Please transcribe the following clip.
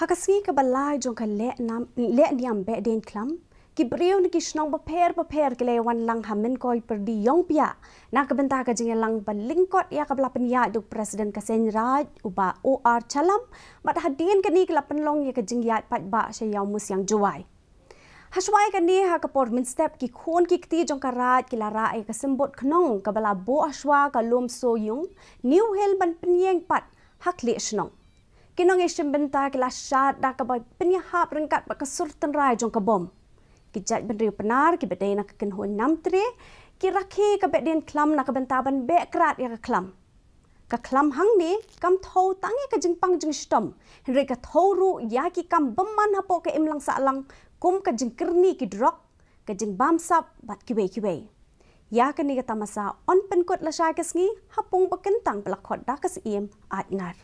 KHASI ke balai jong ke Lehniam Behdeinkhlam ki beriu ni kisnong beper ke lewan lang hamen koi perdi yong pia na kebentar ke jeng lang balingkot ya ke belapen ya duk presiden kasen raj uba OR chalam mat hadin ke ni ke lapen long ya ke jeng ya pat ba syau mus yang juai haswai ke ni ha ke pormin step ki khon ki kti jong karat ki lara ai ke sembot knong ke bala bo aswa ke lom soyung new hel ban penyeng pat hak li snong kinong isim bentar ke lasat dak ke penyahap rengkat ba kesur tenrai jong ke bom kijat benriu penar ki bedai nak kenhun 6 tre ki rakhi ka Behdeinkhlam nak bentaban be krat ya ka klam hang ni kam thau tangi ka jingpang jing stom henry ka thoru ya ki kam beman hapo ka imlang salang kum ka jingkerni ki drok ka jing bamsap bat kiwe ya ka ni ka tamasa on penkot la sha kesngi hapung bakentang pelakot dakas iem at ngar